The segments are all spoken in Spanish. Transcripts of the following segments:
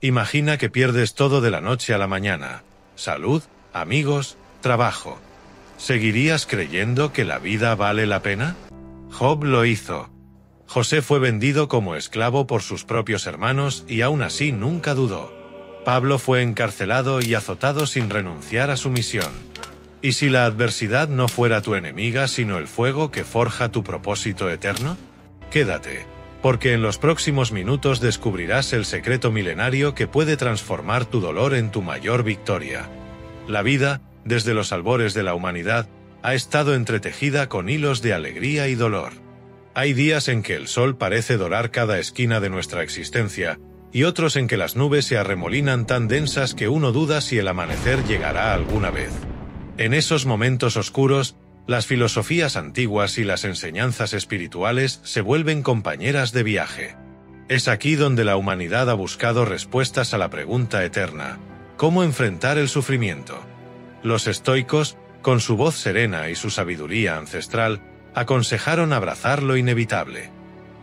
Imagina que pierdes todo de la noche a la mañana: salud, amigos, trabajo. ¿Seguirías creyendo que la vida vale la pena? Job lo hizo. José fue vendido como esclavo por sus propios hermanos y aún así nunca dudó. Pablo fue encarcelado y azotado sin renunciar a su misión. ¿Y si la adversidad no fuera tu enemiga sino el fuego que forja tu propósito eterno? Quédate, porque en los próximos minutos descubrirás el secreto milenario que puede transformar tu dolor en tu mayor victoria. La vida, desde los albores de la humanidad, ha estado entretejida con hilos de alegría y dolor. Hay días en que el sol parece dorar cada esquina de nuestra existencia, y otros en que las nubes se arremolinan tan densas que uno duda si el amanecer llegará alguna vez. En esos momentos oscuros, las filosofías antiguas y las enseñanzas espirituales se vuelven compañeras de viaje. Es aquí donde la humanidad ha buscado respuestas a la pregunta eterna: ¿cómo enfrentar el sufrimiento? Los estoicos, con su voz serena y su sabiduría ancestral, aconsejaron abrazar lo inevitable.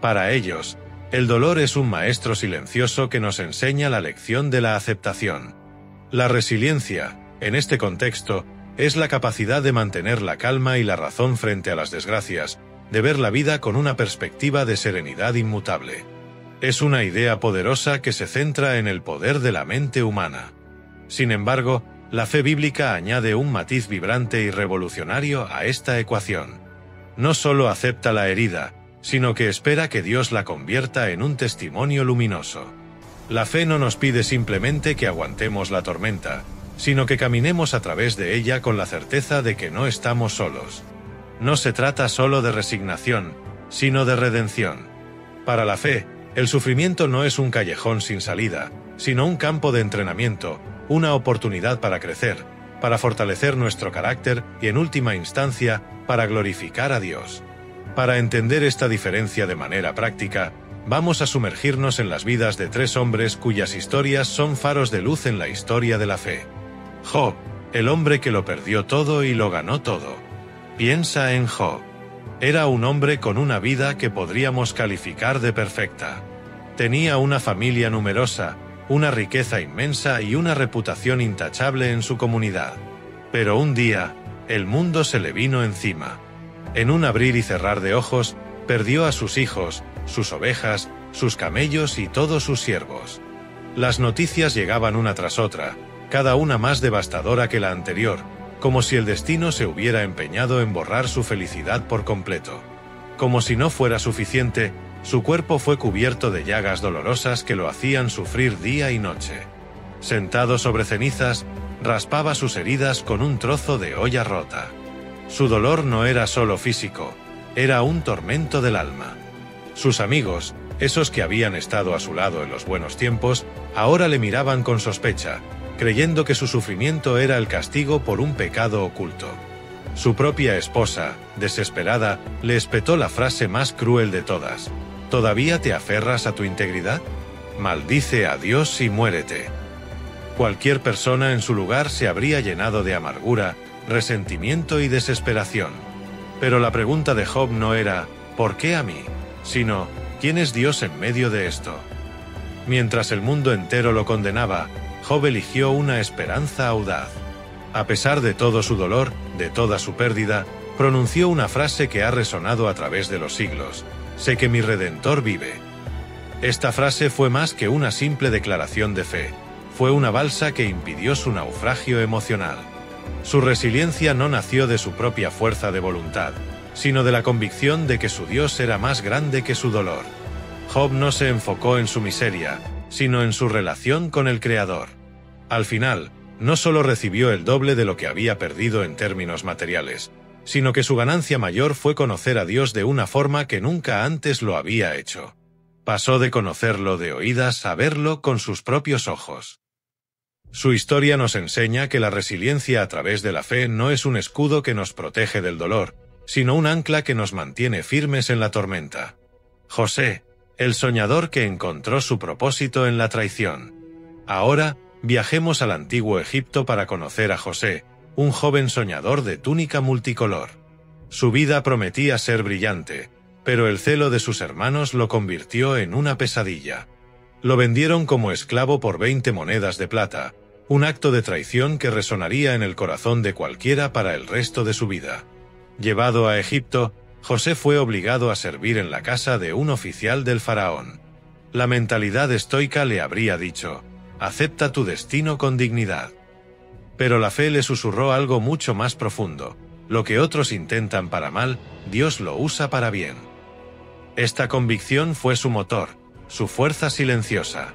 Para ellos, el dolor es un maestro silencioso que nos enseña la lección de la aceptación. La resiliencia, en este contexto, es la capacidad de mantener la calma y la razón frente a las desgracias, de ver la vida con una perspectiva de serenidad inmutable. Es una idea poderosa que se centra en el poder de la mente humana. Sin embargo, la fe bíblica añade un matiz vibrante y revolucionario a esta ecuación. No solo acepta la herida, sino que espera que Dios la convierta en un testimonio luminoso. La fe no nos pide simplemente que aguantemos la tormenta, sino que caminemos a través de ella con la certeza de que no estamos solos. No se trata solo de resignación, sino de redención. Para la fe, el sufrimiento no es un callejón sin salida, sino un campo de entrenamiento, una oportunidad para crecer, para fortalecer nuestro carácter y, en última instancia, para glorificar a Dios. Para entender esta diferencia de manera práctica, vamos a sumergirnos en las vidas de tres hombres cuyas historias son faros de luz en la historia de la fe. Job, el hombre que lo perdió todo y lo ganó todo. Piensa en Job. Era un hombre con una vida que podríamos calificar de perfecta. Tenía una familia numerosa, una riqueza inmensa y una reputación intachable en su comunidad. Pero un día, el mundo se le vino encima. En un abrir y cerrar de ojos, perdió a sus hijos, sus ovejas, sus camellos y todos sus siervos. Las noticias llegaban una tras otra, cada una más devastadora que la anterior, como si el destino se hubiera empeñado en borrar su felicidad por completo. Como si no fuera suficiente, su cuerpo fue cubierto de llagas dolorosas que lo hacían sufrir día y noche. Sentado sobre cenizas, raspaba sus heridas con un trozo de olla rota. Su dolor no era solo físico, era un tormento del alma. Sus amigos, esos que habían estado a su lado en los buenos tiempos, ahora le miraban con sospecha, creyendo que su sufrimiento era el castigo por un pecado oculto. Su propia esposa, desesperada, le espetó la frase más cruel de todas: ¿todavía te aferras a tu integridad? Maldice a Dios y muérete. Cualquier persona en su lugar se habría llenado de amargura, resentimiento y desesperación. Pero la pregunta de Job no era ¿por qué a mí?, sino ¿quién es Dios en medio de esto? Mientras el mundo entero lo condenaba, Job eligió una esperanza audaz. A pesar de todo su dolor, de toda su pérdida, pronunció una frase que ha resonado a través de los siglos: sé que mi Redentor vive. Esta frase fue más que una simple declaración de fe, fue una balsa que impidió su naufragio emocional. Su resiliencia no nació de su propia fuerza de voluntad, sino de la convicción de que su Dios era más grande que su dolor. Job no se enfocó en su miseria, sino en su relación con el Creador. Al final, no solo recibió el doble de lo que había perdido en términos materiales, sino que su ganancia mayor fue conocer a Dios de una forma que nunca antes lo había hecho. Pasó de conocerlo de oídas a verlo con sus propios ojos. Su historia nos enseña que la resiliencia a través de la fe no es un escudo que nos protege del dolor, sino un ancla que nos mantiene firmes en la tormenta. José, el soñador que encontró su propósito en la traición. Ahora, viajemos al antiguo Egipto para conocer a José, un joven soñador de túnica multicolor. Su vida prometía ser brillante, pero el celo de sus hermanos lo convirtió en una pesadilla. Lo vendieron como esclavo por 20 monedas de plata, un acto de traición que resonaría en el corazón de cualquiera para el resto de su vida. Llevado a Egipto, José fue obligado a servir en la casa de un oficial del faraón. La mentalidad estoica le habría dicho: acepta tu destino con dignidad. Pero la fe le susurró algo mucho más profundo: lo que otros intentan para mal, Dios lo usa para bien. Esta convicción fue su motor, su fuerza silenciosa.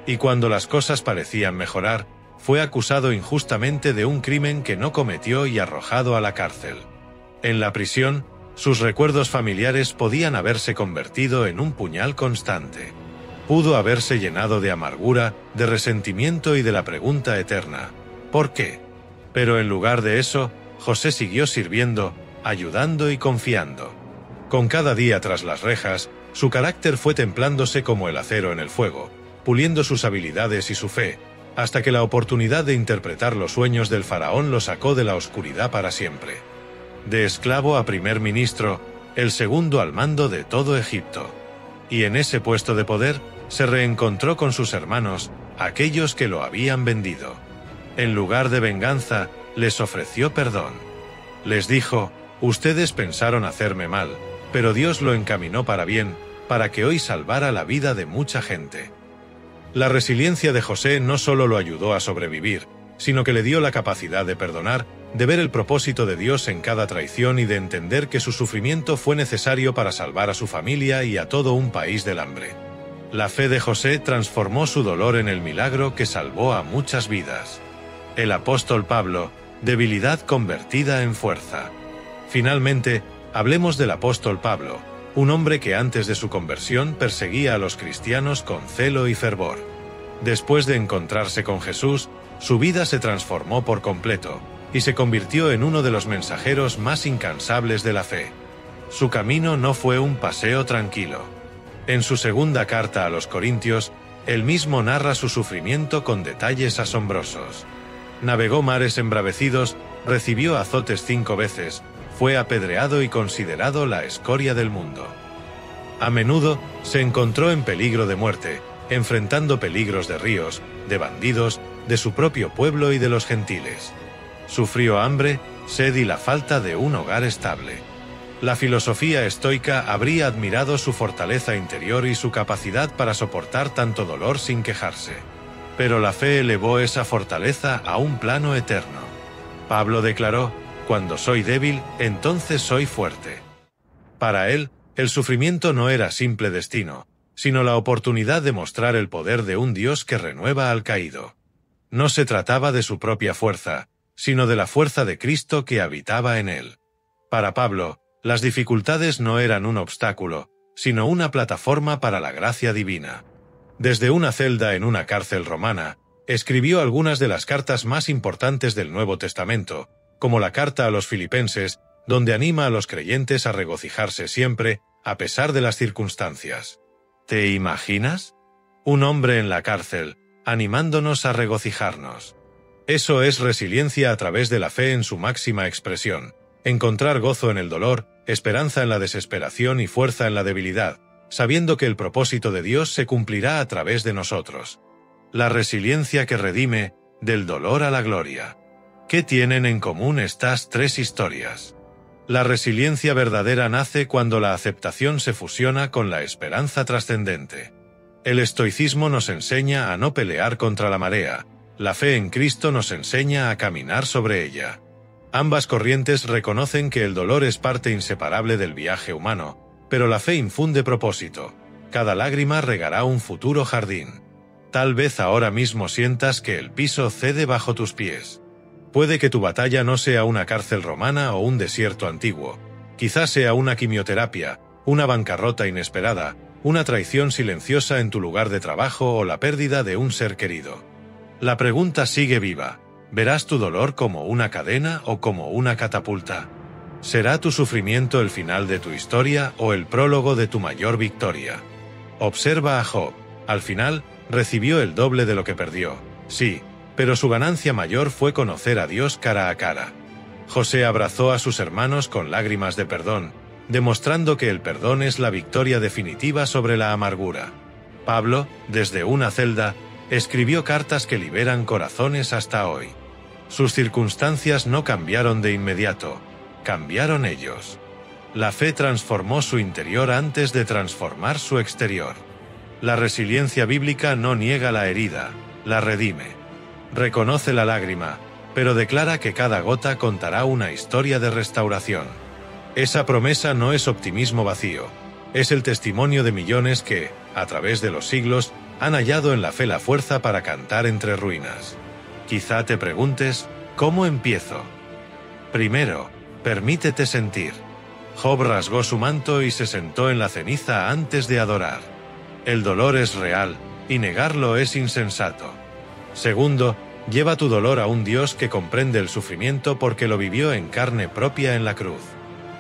Y cuando las cosas parecían mejorar, fue acusado injustamente de un crimen que no cometió y arrojado a la cárcel. En la prisión, sus recuerdos familiares podían haberse convertido en un puñal constante. Pudo haberse llenado de amargura, de resentimiento y de la pregunta eterna: ¿por qué? Pero en lugar de eso, José siguió sirviendo, ayudando y confiando. Con cada día tras las rejas, su carácter fue templándose como el acero en el fuego, puliendo sus habilidades y su fe, hasta que la oportunidad de interpretar los sueños del faraón lo sacó de la oscuridad para siempre. De esclavo a primer ministro, el segundo al mando de todo Egipto. Y en ese puesto de poder, se reencontró con sus hermanos, aquellos que lo habían vendido. En lugar de venganza, les ofreció perdón. Les dijo: ustedes pensaron hacerme mal, pero Dios lo encaminó para bien, para que hoy salvara la vida de mucha gente. La resiliencia de José no solo lo ayudó a sobrevivir, sino que le dio la capacidad de perdonar, de ver el propósito de Dios en cada traición y de entender que su sufrimiento fue necesario para salvar a su familia y a todo un país del hambre. La fe de José transformó su dolor en el milagro que salvó a muchas vidas. El apóstol Pablo, debilidad convertida en fuerza. Finalmente, hablemos del apóstol Pablo, un hombre que antes de su conversión perseguía a los cristianos con celo y fervor. Después de encontrarse con Jesús, su vida se transformó por completo, y se convirtió en uno de los mensajeros más incansables de la fe. Su camino no fue un paseo tranquilo. En su segunda carta a los Corintios, él mismo narra su sufrimiento con detalles asombrosos. Navegó mares embravecidos, recibió azotes 5 veces, fue apedreado y considerado la escoria del mundo. A menudo, se encontró en peligro de muerte, enfrentando peligros de ríos, de bandidos, de su propio pueblo y de los gentiles. Sufrió hambre, sed y la falta de un hogar estable. La filosofía estoica habría admirado su fortaleza interior y su capacidad para soportar tanto dolor sin quejarse. Pero la fe elevó esa fortaleza a un plano eterno. Pablo declaró: cuando soy débil, entonces soy fuerte. Para él, el sufrimiento no era simple destino, sino la oportunidad de mostrar el poder de un Dios que renueva al caído. No se trataba de su propia fuerza, sino de la fuerza de Cristo que habitaba en él. Para Pablo, las dificultades no eran un obstáculo, sino una plataforma para la gracia divina. Desde una celda en una cárcel romana, escribió algunas de las cartas más importantes del Nuevo Testamento, como la carta a los Filipenses, donde anima a los creyentes a regocijarse siempre, a pesar de las circunstancias. ¿Te imaginas? Un hombre en la cárcel, animándonos a regocijarnos. Eso es resiliencia a través de la fe en su máxima expresión. Encontrar gozo en el dolor, esperanza en la desesperación y fuerza en la debilidad, sabiendo que el propósito de Dios se cumplirá a través de nosotros. La resiliencia que redime, del dolor a la gloria. ¿Qué tienen en común estas 3 historias? La resiliencia verdadera nace cuando la aceptación se fusiona con la esperanza trascendente. El estoicismo nos enseña a no pelear contra la marea, la fe en Cristo nos enseña a caminar sobre ella. Ambas corrientes reconocen que el dolor es parte inseparable del viaje humano, pero la fe infunde propósito. Cada lágrima regará un futuro jardín. Tal vez ahora mismo sientas que el piso cede bajo tus pies. Puede que tu batalla no sea una cárcel romana o un desierto antiguo. Quizás sea una quimioterapia, una bancarrota inesperada, una traición silenciosa en tu lugar de trabajo o la pérdida de un ser querido. La pregunta sigue viva. ¿Verás tu dolor como una cadena o como una catapulta? ¿Será tu sufrimiento el final de tu historia o el prólogo de tu mayor victoria? Observa a Job. Al final, recibió el doble de lo que perdió. Sí, pero su ganancia mayor fue conocer a Dios cara a cara. José abrazó a sus hermanos con lágrimas de perdón, demostrando que el perdón es la victoria definitiva sobre la amargura. Pablo, desde una celda, escribió cartas que liberan corazones hasta hoy. Sus circunstancias no cambiaron de inmediato, cambiaron ellos. La fe transformó su interior antes de transformar su exterior. La resiliencia bíblica no niega la herida, la redime. Reconoce la lágrima, pero declara que cada gota contará una historia de restauración. Esa promesa no es optimismo vacío, es el testimonio de millones que, a través de los siglos, han hallado en la fe la fuerza para cantar entre ruinas. Quizá te preguntes, ¿cómo empiezo? Primero, permítete sentir. Job rasgó su manto y se sentó en la ceniza antes de adorar. El dolor es real, y negarlo es insensato. Segundo, lleva tu dolor a un Dios que comprende el sufrimiento porque lo vivió en carne propia en la cruz.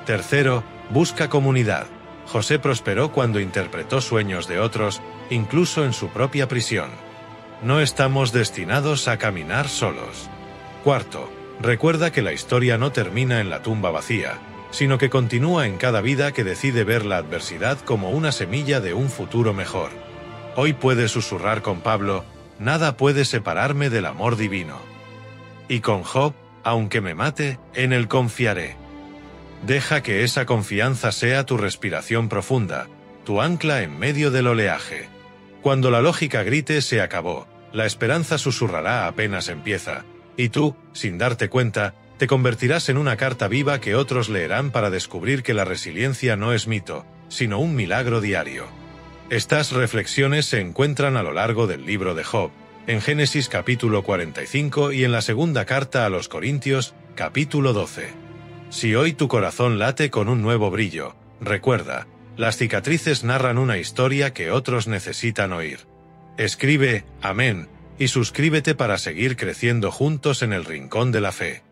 Tercero, busca comunidad. José prosperó cuando interpretó sueños de otros, incluso en su propia prisión. No estamos destinados a caminar solos. Cuarto, recuerda que la historia no termina en la tumba vacía, sino que continúa en cada vida que decide ver la adversidad como una semilla de un futuro mejor. Hoy puedes susurrar con Pablo, nada puede separarme del amor divino. Y con Job, aunque me mate, en él confiaré. Deja que esa confianza sea tu respiración profunda, tu ancla en medio del oleaje. Cuando la lógica grite se acabó, la esperanza susurrará apenas empieza, y tú, sin darte cuenta, te convertirás en una carta viva que otros leerán para descubrir que la resiliencia no es mito, sino un milagro diario. Estas reflexiones se encuentran a lo largo del libro de Job, en Génesis capítulo 45 y en la segunda carta a los Corintios, capítulo 12. Si hoy tu corazón late con un nuevo brillo, recuerda, las cicatrices narran una historia que otros necesitan oír. Escribe, amén, y suscríbete para seguir creciendo juntos en el rincón de la fe.